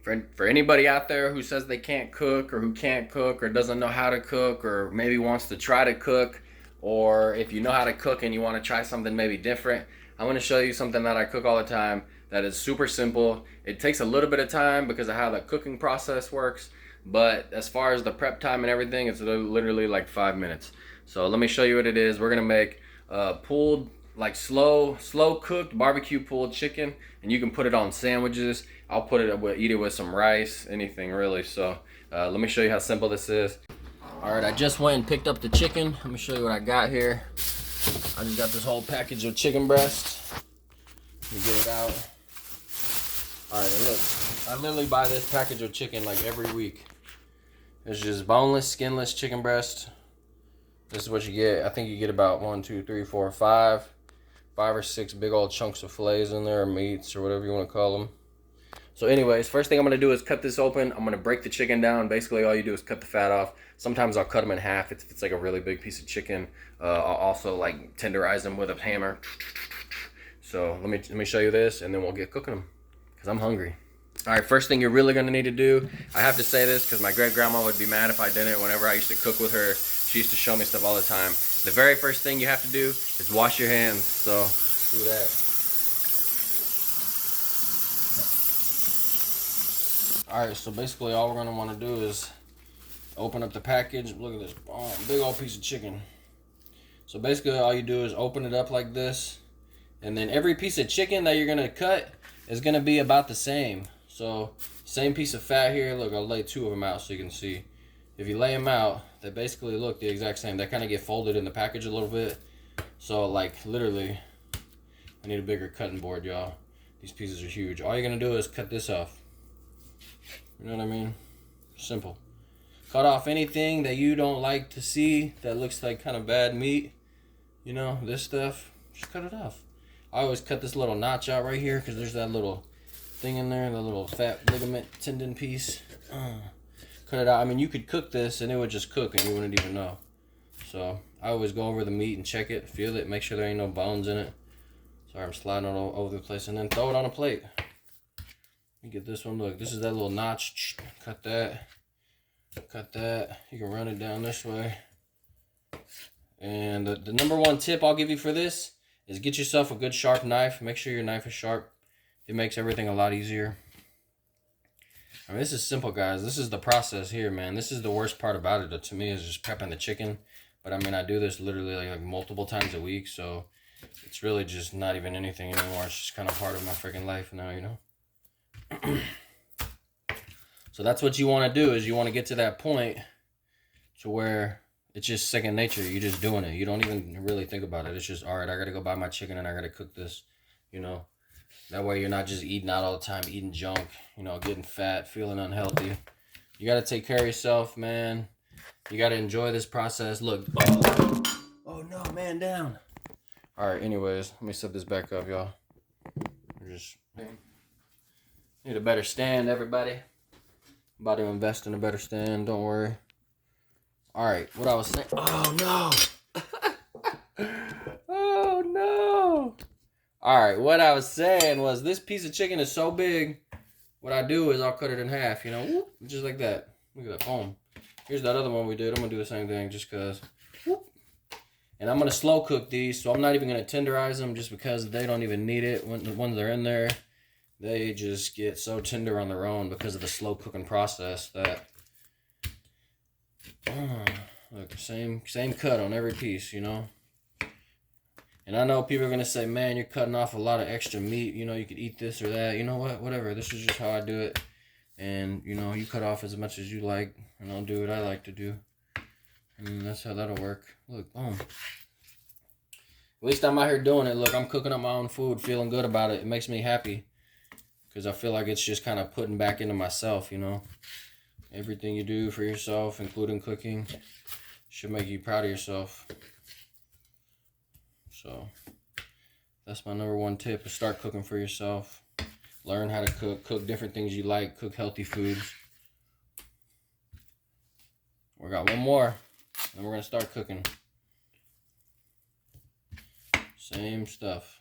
For anybody out there who says they can't cook or who can't cook or doesn't know how to cook or maybe wants to try to cook, or if you know how to cook and you want to try something maybe different, I'm going to show you something that I cook all the time that is super simple. It takes a little bit of time because of how the cooking process works, but as far as the prep time and everything, it's literally like 5 minutes. So let me show you what it is. We're going to make pulled, like slow cooked barbecue pulled chicken, and you can put it on sandwiches. I'll eat it with some rice, anything really. So let me show you how simple this is. All right, I just went and picked up the chicken. Let me show you what I got here. I just got this whole package of chicken breast. Let me get it out. All right, and look, I literally buy this package of chicken like every week. It's just boneless, skinless chicken breast. This is what you get. I think you get about 1, 2, 3, 4, 5 or 6 big old chunks of fillets in there, or meats, or whatever you want to call them. So anyways, first thing I'm going to do is cut this open. I'm going to break the chicken down. Basically, all you do is cut the fat off. Sometimes I'll cut them in half if it's like a really big piece of chicken. I'll also like tenderize them with a hammer. So let me show you this, and then we'll get cooking them because I'm hungry. All right, first thing you're really going to need to do, I have to say this because my great-grandma would be mad if I didn't. Whenever I used to cook with her, she used to show me stuff all the time. The very first thing you have to do is wash your hands. So do that. Alright, so basically all we're going to want to do is open up the package. Look at this big old piece of chicken. So basically all you do is open it up like this, and then every piece of chicken that you're going to cut is going to be about the same. So same piece of fat here. Look, I'll lay 2 of them out so you can see. If you lay them out, they basically look the exact same. They kind of get folded in the package a little bit. So like literally, I need a bigger cutting board, y'all. These pieces are huge. All you're going to do is cut this off. You know what I mean? Simple. Cut off anything that you don't like to see that looks like kind of bad meat. You know, this stuff, just cut it off. I always cut this little notch out right here because there's that little thing in there, the little fat ligament tendon piece. Cut it out. I mean, you could cook this and it would just cook and you wouldn't even know. So I always go over the meat and check it, feel it, make sure there ain't no bones in it. Sorry, I'm sliding all over the place, and then throw it on a plate. Get this one. Look, this is that little notch. Cut that. Cut that. You can run it down this way. And the number one tip I'll give you for this is get yourself a good sharp knife. Make sure your knife is sharp. It makes everything a lot easier. I mean, this is simple, guys. This is the process here, man. This is the worst part about it to me, is just prepping the chicken. But I mean, I do this literally like multiple times a week, so it's really just not even anything anymore. It's just kind of part of my freaking life now, you know? So that's what you want to do, is you want to get to that point to where it's just second nature. You're just doing it. You don't even really think about it. It's just, all right, I got to go buy my chicken and I got to cook this, you know. That way you're not just eating out all the time, eating junk, you know, getting fat, feeling unhealthy. You got to take care of yourself, man. You got to enjoy this process. Look. Oh no, man, down. All right, anyways, let me set this back up, y'all. Just need a better stand, everybody. I'm about to invest in a better stand, don't worry. All right, what I was saying. Oh no. Oh no. All right, what I was saying was, this piece of chicken is so big, what I do is I'll cut it in half, you know, whoop, just like that. Look at that, boom. Here's that other one we did. I'm going to do the same thing just because. And I'm going to slow cook these, so I'm not even going to tenderize them just because they don't even need it. When they're in there, they just get so tender on their own because of the slow cooking process that... look, same cut on every piece, you know. And I know people are going to say, man, you're cutting off a lot of extra meat. You know, you could eat this or that. You know what? Whatever. This is just how I do it. And, you know, you cut off as much as you like. And I'll do what I like to do. And that's how that'll work. Look, boom. At least I'm out here doing it. Look, I'm cooking up my own food, feeling good about it. It makes me happy. Because I feel like it's just kind of putting back into myself, you know. Everything you do for yourself, including cooking, should make you proud of yourself. So, that's my number one tip, is start cooking for yourself. Learn how to cook different things you like, cook healthy foods. We got one more, and we're going to start cooking. Same stuff.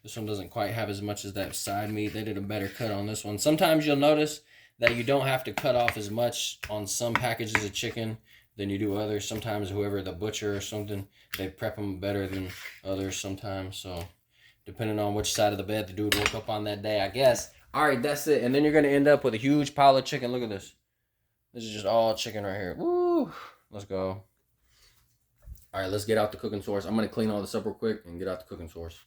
This one doesn't quite have as much as that side meat. They did a better cut on this one. Sometimes you'll notice that you don't have to cut off as much on some packages of chicken than you do others. Sometimes whoever, the butcher or something, they prep them better than others sometimes. So depending on which side of the bed the dude woke up on that day, I guess. All right, that's it. And then you're going to end up with a huge pile of chicken. Look at this. This is just all chicken right here. Woo! Let's go. All right, let's get out the cooking source. I'm going to clean all this up real quick and get out the cooking source.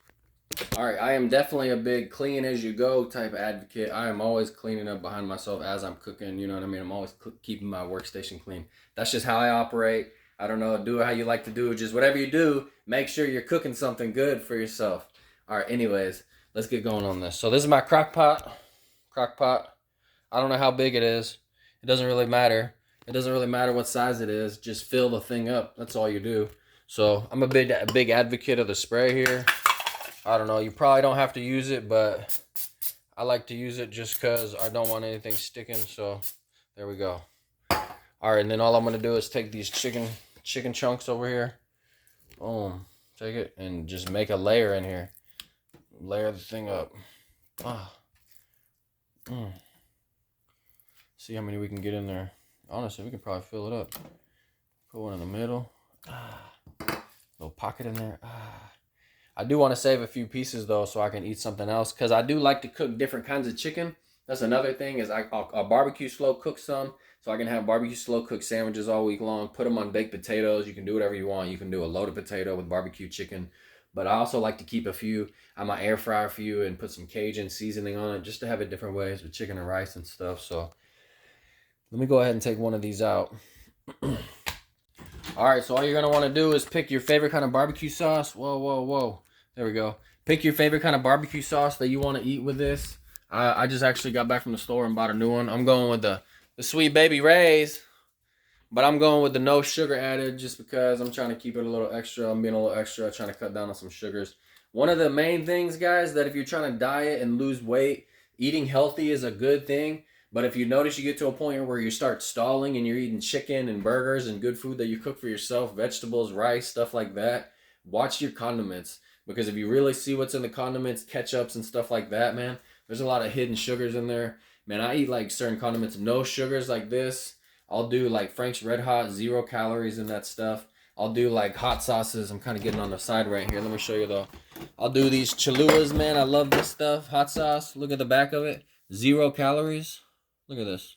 All right, I am definitely a big clean as you go type advocate. I am always cleaning up behind myself as I'm cooking. You know what I mean? I'm always keeping my workstation clean. That's just how I operate. I don't know. Do it how you like to do it. Just whatever you do, make sure you're cooking something good for yourself. All right, anyways, let's get going on this. So this is my crock pot. I don't know how big it is. It doesn't really matter. It doesn't really matter what size it is. Just fill the thing up. That's all you do. So I'm a big advocate of the spray here. I don't know, you probably don't have to use it, but I like to use it just because I don't want anything sticking, so there we go. All right, and then all I'm going to do is take these chicken chunks over here. Boom. Take it and just make a layer in here. Layer the thing up. See how many we can get in there. Honestly, we can probably fill it up. Put one in the middle. Little pocket in there. I do want to save a few pieces though so I can eat something else, because I do like to cook different kinds of chicken. That's another thing, is I'll barbecue slow cook some, so I can have barbecue slow cook sandwiches all week long. Put them on baked potatoes. You can do whatever you want. You can do a loaded potato with barbecue chicken, but I also like to keep a few on my air fryer for you and put some Cajun seasoning on it just to have it different ways with chicken and rice and stuff. So let me go ahead and take one of these out. All right, so all you're gonna want to do is pick your favorite kind of barbecue sauce. Whoa. There we go. Pick your favorite kind of barbecue sauce that you want to eat with this. I just actually got back from the store and bought a new one. I'm going with the Sweet Baby Ray's, but I'm going with the no sugar added just because I'm trying to keep it a little extra. I'm being a little extra, trying to cut down on some sugars. One of the main things, guys, that if you're trying to diet and lose weight, eating healthy is a good thing. But if you notice you get to a point where you start stalling and you're eating chicken and burgers and good food that you cook for yourself, vegetables, rice, stuff like that, watch your condiments. Because if you really see what's in the condiments, ketchups and stuff like that, man, there's a lot of hidden sugars in there. Man, I eat like certain condiments, no sugars like this. I'll do like Frank's Red Hot, 0 calories in that stuff. I'll do like hot sauces. I'm kind of getting on the side right here. Let me show you though. I'll do these Cholulas, man. I love this stuff. Hot sauce. Look at the back of it. 0 calories. Look at this.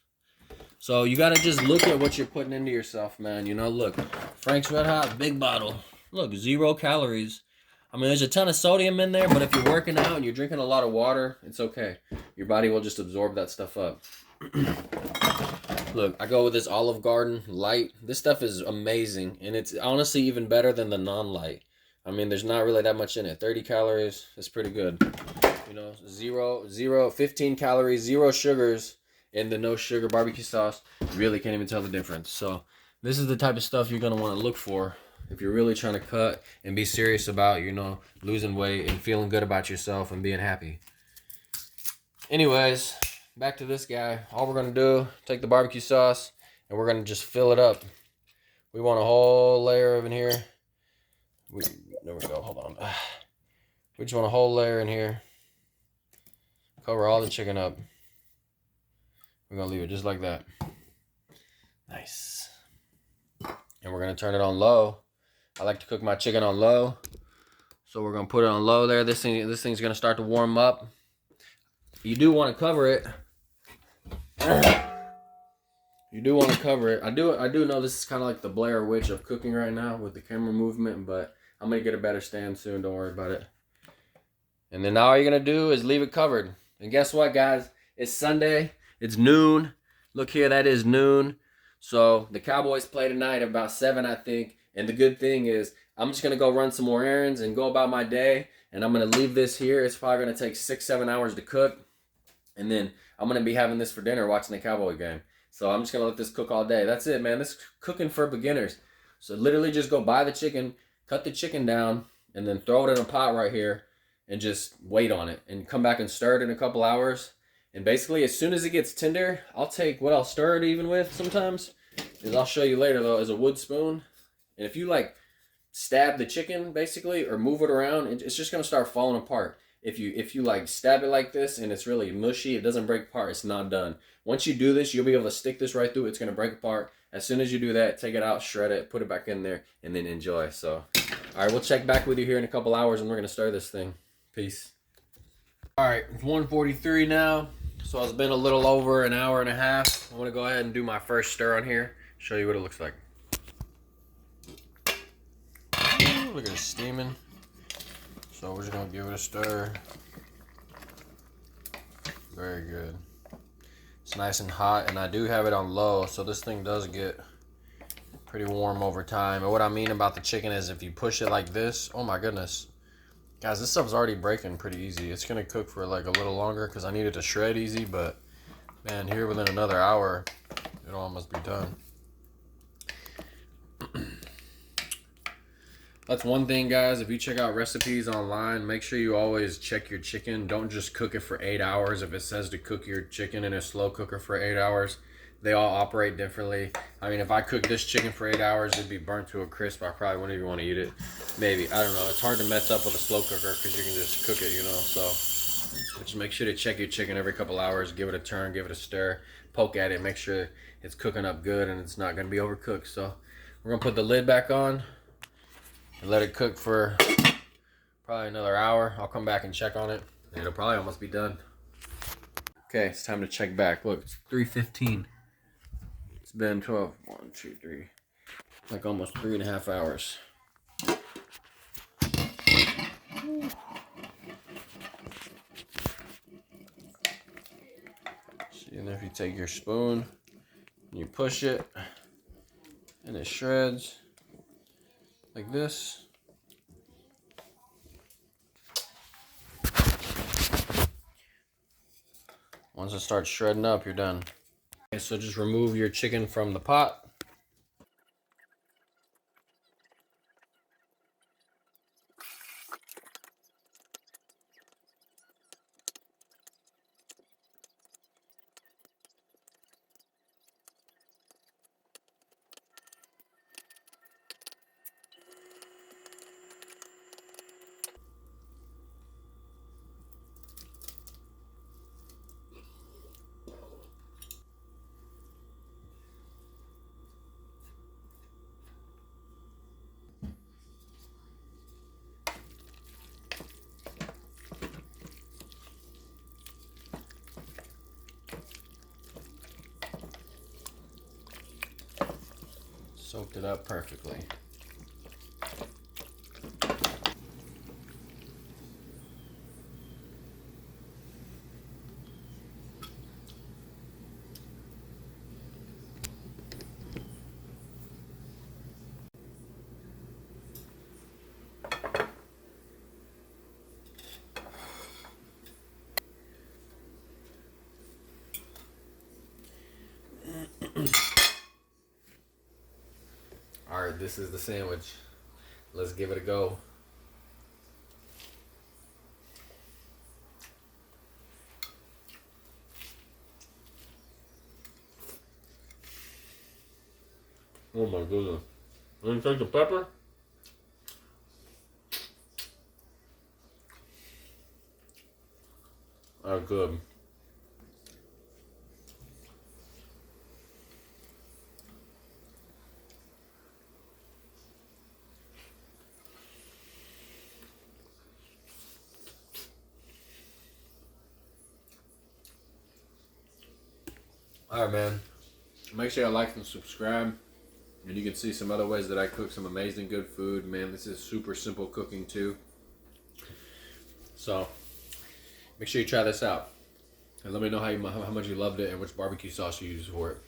So you got to just look at what you're putting into yourself, man. You know, look. Frank's Red Hot, big bottle. Look, 0 calories. I mean, there's a ton of sodium in there, but if you're working out and you're drinking a lot of water, it's okay. Your body will just absorb that stuff up. Look, I go with this Olive Garden light. This stuff is amazing, and it's honestly even better than the non-light. I mean, there's not really that much in it. 30 calories, that's pretty good. You know, 15 calories, 0 sugars in the no sugar barbecue sauce. You really can't even tell the difference. So this is the type of stuff you're going to want to look for if you're really trying to cut and be serious about, you know, losing weight and feeling good about yourself and being happy. Anyways, back to this guy. All we're going to do, take the barbecue sauce and we're going to just fill it up. We want a whole layer of in here. There we go. Hold on. We just want a whole layer in here. Cover all the chicken up. We're going to leave it just like that. Nice. And we're going to turn it on low. I like to cook my chicken on low. So we're going to put it on low there. This thing's going to start to warm up. You do want to cover it. You do want to cover it. I do know this is kind of like the Blair Witch of cooking right now with the camera movement, but I'm going to get a better stand soon. Don't worry about it. And then all you're going to do is leave it covered. And guess what, guys? It's Sunday. It's noon. Look here, that is noon. So the Cowboys play tonight about 7, I think. And the good thing is I'm just going to go run some more errands and go about my day. And I'm going to leave this here. It's probably going to take 6-7 hours to cook. And then I'm going to be having this for dinner watching the Cowboy game. So I'm just going to let this cook all day. That's it, man. This is cooking for beginners. So literally just go buy the chicken, cut the chicken down, and then throw it in a pot right here and just wait on it. And come back and stir it in a couple hours. And basically, as soon as it gets tender, I'll take what I'll stir it even with sometimes, is I'll show you later, though, is a wood spoon. And if you, like, stab the chicken, basically, or move it around, it's just going to start falling apart. if you like stab it like this and it's really mushy, it doesn't break apart, it's not done. Once you do this, you'll be able to stick this right through, it's gonna break apart. As soon as you do that, take it out, shred it, put it back in there, and then enjoy. So, all right, we'll check back with you here in a couple hours and we're gonna stir this thing. Peace. All right, it's 1:43 now. So it's been a little over an hour and a half. I'm gonna go ahead and do my first stir on here, show you what it looks like. Ooh, look at it steaming. So we're just gonna give it a stir. Very good. It's nice and hot, and I do have it on low, so this thing does get pretty warm over time. And what I mean about the chicken is if you push it like this, oh my goodness. Guys, this stuff's already breaking pretty easy. It's gonna cook for like a little longer because I need it to shred easy, but man, here within another hour, it'll almost be done. That's one thing, guys. If you check out recipes online, make sure you always check your chicken. Don't just cook it for 8 hours. If it says to cook your chicken in a slow cooker for 8 hours, they all operate differently. I mean, if I cook this chicken for 8 hours, it'd be burnt to a crisp. I probably wouldn't even want to eat it. Maybe. I don't know. It's hard to mess up with a slow cooker because you can just cook it, you know. So just make sure to check your chicken every couple hours. Give it a turn. Give it a stir. Poke at it. Make sure it's cooking up good and it's not going to be overcooked. So we're going to put the lid back on and let it cook for probably another hour. I'll come back and check on it. It'll probably almost be done. Okay, it's time to check back. Look, it's 3:15. It's been 12, 1, 2, 3, like almost 3.5 hours. See, and if you take your spoon and you push it, and it shreds like this. Once it starts shredding up, you're done. Okay, so just remove your chicken from the pot. Soaked it up perfectly. All right, this is the sandwich. Let's give it a go. Oh my goodness. Let me take the pepper. Oh, good. All right, man. Make sure you like and subscribe. And you can see some other ways that I cook some amazing good food. Man, this is super simple cooking too. So make sure you try this out. And let me know how much you loved it and which barbecue sauce you use for it.